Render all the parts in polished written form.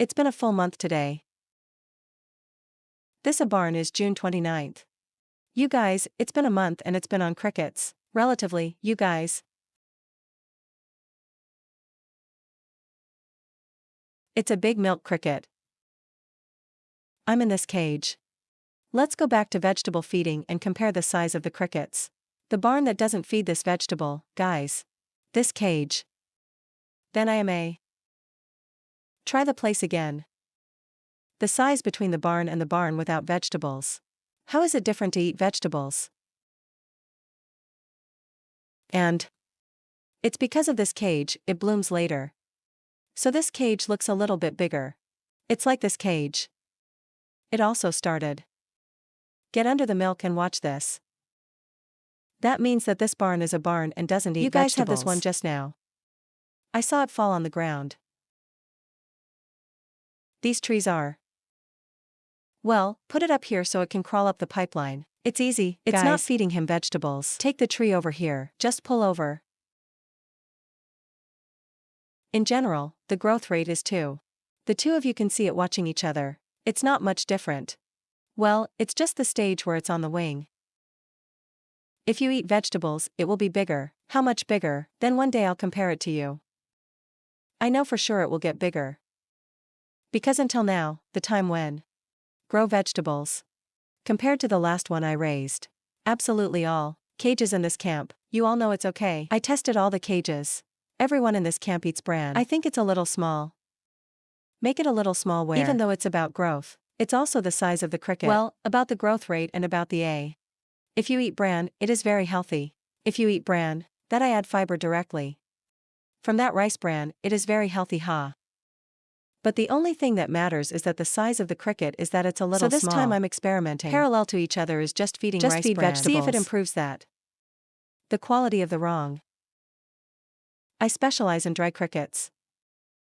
It's been a full month today. This a barn is June 29th. You guys, it's been a month and it's been on crickets. Relatively, you guys. It's a big milk cricket. I'm in this cage. Let's go back to vegetable feeding and compare the size of the crickets. The barn that doesn't feed this vegetable, guys. This cage. Then I am a. Try the place again. The size between the barn and the barn without vegetables. How is it different to eat vegetables? And it's because of this cage, it blooms later. So this cage looks a little bit bigger. It's like this cage. It also started. Get under the milk and watch this. That means that this barn is a barn and doesn't eat vegetables. You guys have this one just now. I saw it fall on the ground. These trees are. Well, put it up here so it can crawl up the pipeline. It's easy, it's guys. Not feeding him vegetables. Take the tree over here, just pull over. In general, the growth rate is 2. The two of you can see it watching each other. It's not much different. Well, it's just the stage where it's on the wing. If you eat vegetables, it will be bigger. How much bigger? Then one day I'll compare it to you. I know for sure it will get bigger. Because until now, the time when grow vegetables. Compared to the last one I raised. Absolutely all cages in this camp, you all know it's okay. I tested all the cages. Everyone in this camp eats bran. I think it's a little small. Make it a little small where? Even though it's about growth, it's also the size of the cricket. Well, about the growth rate and about the A. If you eat bran, it is very healthy. If you eat bran, that I add fiber directly. From that rice bran, it is very healthy But the only thing that matters is that the size of the cricket is that it's a little small. So this time I'm experimenting. Parallel to each other is just feeding rice bran. Vegetables. See if it improves that. The quality of the wrong. I specialize in dry crickets.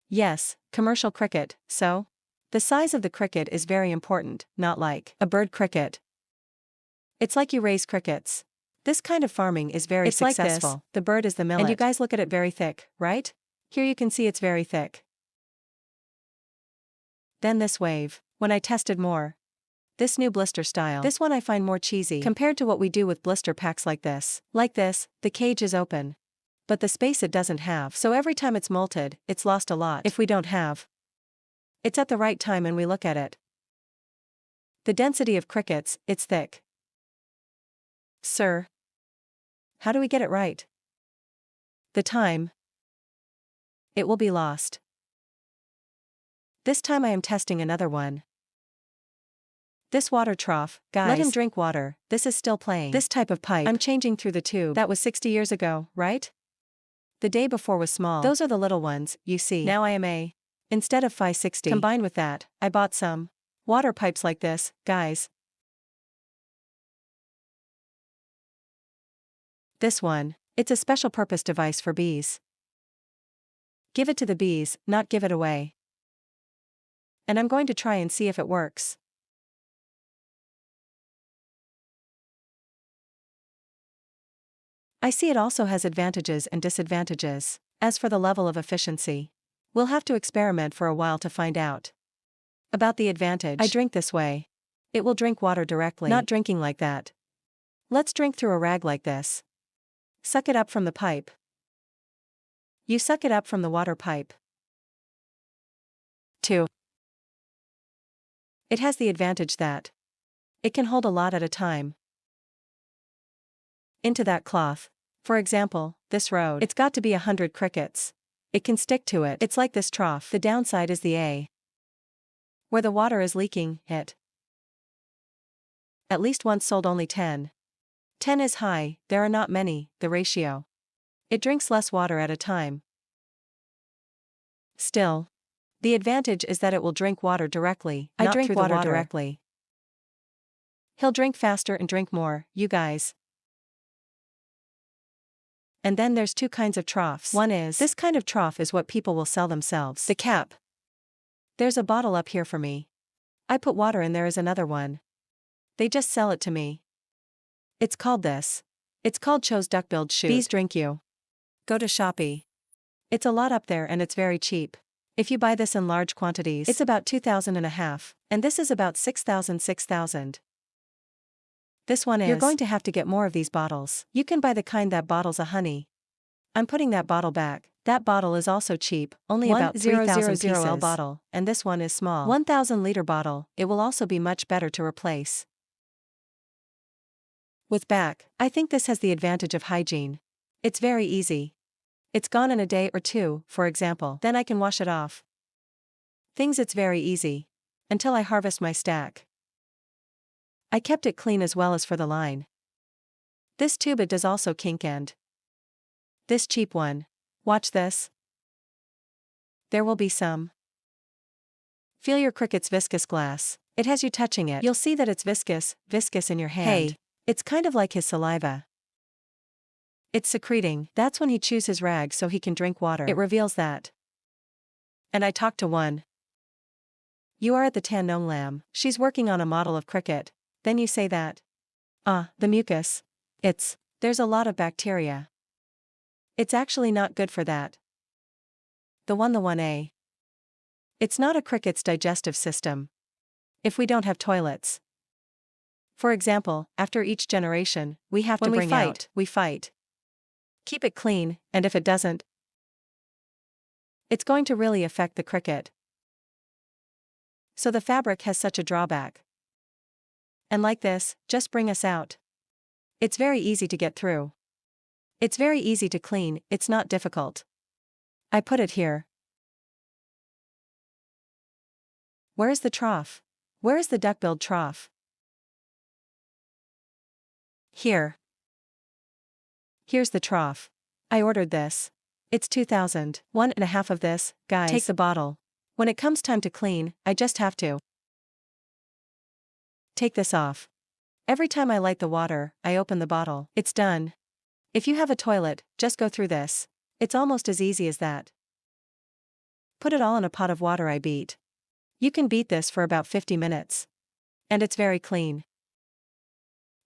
Yes, commercial cricket, so? The size of the cricket is very important, not like a bird cricket. It's like you raise crickets. This kind of farming is very successful. Like this. The bird is the millet. And you guys look at it very thick, right? Here you can see it's very thick. Then this wave, when I tested more. This new blister style. This one I find more cheesy compared to what we do with blister packs like this. Like this, the cage is open. But the space it doesn't have. So every time it's molted, it's lost a lot. If we don't have. It's at the right time and we look at it. The density of crickets, it's thick. Sir. How do we get it right? The time. It will be lost. This time I am testing another one. This water trough, guys. Let him drink water, this is still playing. This type of pipe. I'm changing through the tube. That was 60 years ago, right? The day before was small. Those are the little ones, you see. Now I am a. Instead of 560. Combined with that, I bought some water pipes like this, guys. This one, it's a special purpose device for bees. Give it to the bees, not give it away. And I'm going to try and see if it works. I see it also has advantages and disadvantages. As for the level of efficiency, we'll have to experiment for a while to find out. About the advantage, I drink this way. It will drink water directly. Not drinking like that. Let's drink through a rag like this. Suck it up from the pipe. You suck it up from the water pipe. 2. It has the advantage that it can hold a lot at a time. Into that cloth. For example, this road. It's got to be 100 crickets. It can stick to it. It's like this trough. The downside is the A. Where the water is leaking, it. At least once sold only 10. 10 is high, there are not many, the ratio. It drinks less water at a time. Still. The advantage is that it will drink water directly, not through the water directly. He'll drink faster and drink more, you guys. And then there's 2 kinds of troughs. One is, this kind of trough is what people will sell themselves. The cap. There's a bottle up here for me. I put water in, there is another one. They just sell it to me. It's called this. It's called Cho's Duck-billed Shoot. Bees drink you. Go to Shopee. It's a lot up there and it's very cheap. If you buy this in large quantities, it's about 2,000 and a half, and this is about 6,000. This one is. You're going to have to get more of these bottles. You can buy the kind that bottles a honey. I'm putting that bottle back. That bottle is also cheap, only about 3,000 pieces. L bottle, and this one is small. 1,000-liter bottle, it will also be much better to replace. With back, I think this has the advantage of hygiene. It's very easy. It's gone in a day or two, for example. Then I can wash it off. It's very easy. Until I harvest my stack. I kept it clean as well as for the line. This tube it does also kink and. This cheap one. Watch this. There will be some. Feel your cricket's viscous glass. It has you touching it. You'll see that it's viscous in your hand. Hey, it's kind of like his saliva. It's secreting. That's when he chews his rag so he can drink water. It reveals that. And I talked to one. You are at the Tan Nong Lam. She's working on a model of cricket. Then you say that. The mucus. There's a lot of bacteria. It's actually not good for that. The 1A. It's not a cricket's digestive system. If we don't have toilets. For example, after each generation, we have to bring out. We fight. Keep it clean, and if it doesn't, it's going to really affect the cricket. So the fabric has such a drawback. And like this, just bring us out. It's very easy to get through. It's very easy to clean, it's not difficult. I put it here. Where is the trough? Where is the duck-billed trough? Here. Here's the trough. I ordered this. It's 2,000. 1.5 of this, guys. Take the bottle. When it comes time to clean, I just have to take this off. Every time I light the water, I open the bottle. It's done. If you have a toilet, just go through this. It's almost as easy as that. Put it all in a pot of water I beat. You can beat this for about 50 minutes. And it's very clean.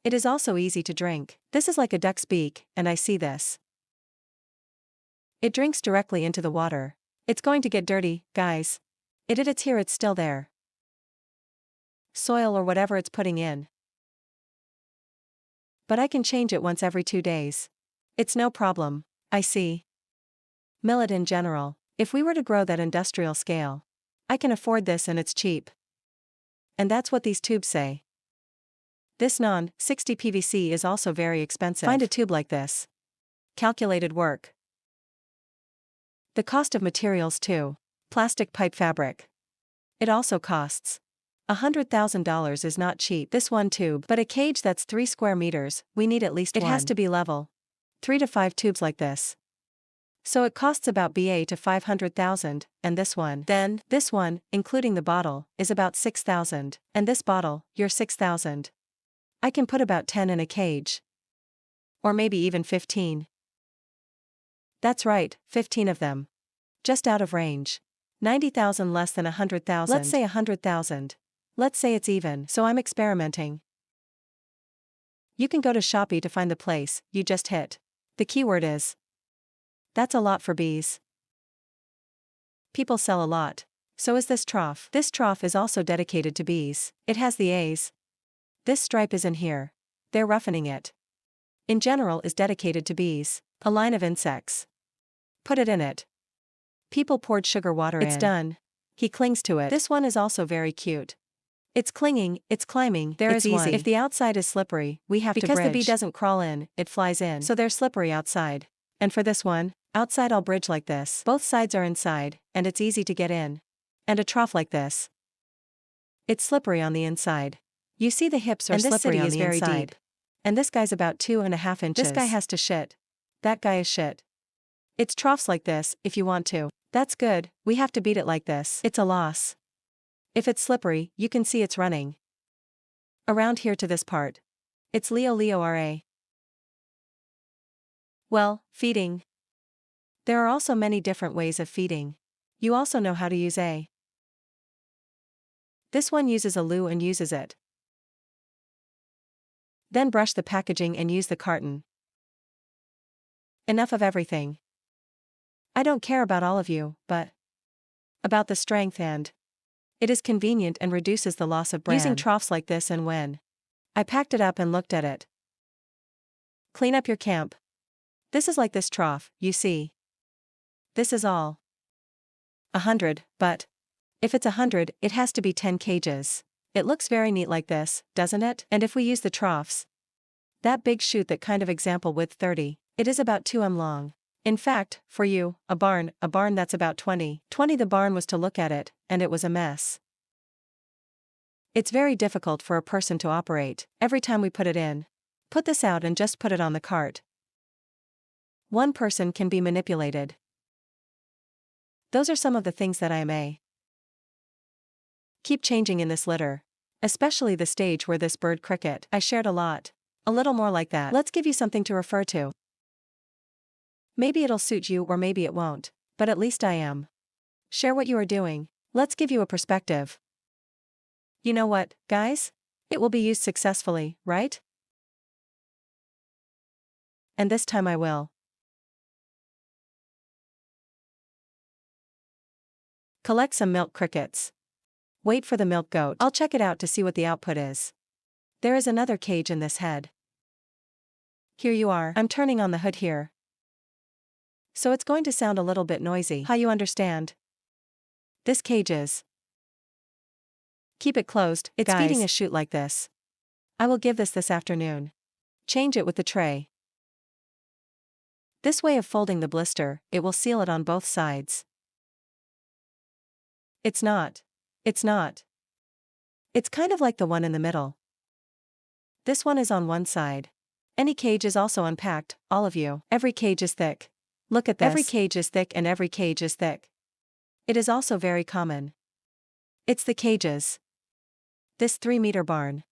It is also easy to drink. This is like a duck's beak, and I see this. It drinks directly into the water. It's going to get dirty, guys. It's here, it's still there. Soil or whatever it's putting in. But I can change it once every 2 days. It's no problem, I see. Millet in general, if we were to grow that industrial scale, I can afford this and it's cheap. And that's what these tubes say. This non-60 PVC is also very expensive. Find a tube like this. Calculated work. The cost of materials too. Plastic pipe fabric. It also costs. $100,000 is not cheap. This one tube, but a cage that's 3 square meters, we need at least one. It has to be level. 3 to 5 tubes like this. So it costs about BA to 500,000, and this one. Then, this one, including the bottle, is about 6,000, and this bottle, you're 6,000. I can put about 10 in a cage. Or maybe even 15. That's right, 15 of them. Just out of range. 90,000 less than 100,000. Let's say 100,000. Let's say it's even, so I'm experimenting. You can go to Shopee to find the place you just hit. The keyword is. That's a lot for bees. People sell a lot. So is this trough. This trough is also dedicated to bees. It has the A's. This stripe is in here. They're roughening it. In general is dedicated to bees. A line of insects. Put it in it. People poured sugar water in. It's done. He clings to it. This one is also very cute. It's clinging, it's climbing, it's easy. If the outside is slippery, we have to bridge. Because the bee doesn't crawl in, it flies in. So they're slippery outside. And for this one, outside I'll bridge like this. Both sides are inside, and it's easy to get in. And a trough like this. It's slippery on the inside. You see the hips are slippery on the inside. And this city is very deep. And this guy's about 2.5 inches. This guy has to shit. That guy is shit. It's troughs like this, if you want to. That's good, we have to beat it like this. It's a loss. If it's slippery, you can see it's running. Around here to this part. It's Leo RA. Well, feeding. There are also many different ways of feeding. You also know how to use A. This one uses a loo and uses it. Then brush the packaging and use the carton. Enough of everything. I don't care about all of you, but About the strength and it is convenient and reduces the loss of bran. Using troughs like this and when I packed it up and looked at it. Clean up your camp. This is like this trough, you see. This is all 100, but if it's 100, it has to be 10 cages. It looks very neat like this, doesn't it? And if we use the troughs, that big chute, that kind of example width 30, it is about 2 m long. In fact, for you, a barn that's about 20. The barn was to look at it, and it was a mess. It's very difficult for a person to operate. Every time we put it in, put this out and just put it on the cart. One person can be manipulated. Those are some of the things that I may keep changing in this litter. Especially the stage where this bird cricket I shared a lot. A little more like that. Let's give you something to refer to. Maybe it'll suit you or maybe it won't, but at least I am. Share what you are doing. Let's give you a perspective. You know what, guys? It will be used successfully, right? And this time I will. Collect some milk crickets. Wait for the milk goat. I'll check it out to see what the output is. There is another cage in this head. Here you are. I'm turning on the hood here, so it's going to sound a little bit noisy. How you understand? This cage is. Keep it closed, it's guys. Feeding a chute like this. I will give this afternoon. Change it with the tray. This way of folding the blister, it will seal it on both sides. It's not. It's kind of like the one in the middle. This one is on one side. Any cage is also unpacked, all of you. Every cage is thick. Look at this. Every cage is thick and every cage is thick. It is also very common. It's the cages. This 3-meter barn.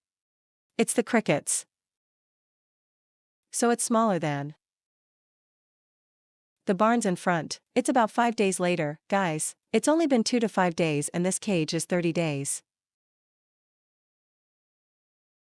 It's the crickets. So it's smaller than the barns in front. It's about 5 days later, guys. It's only been 2 to 5 days and this cage is 30 days.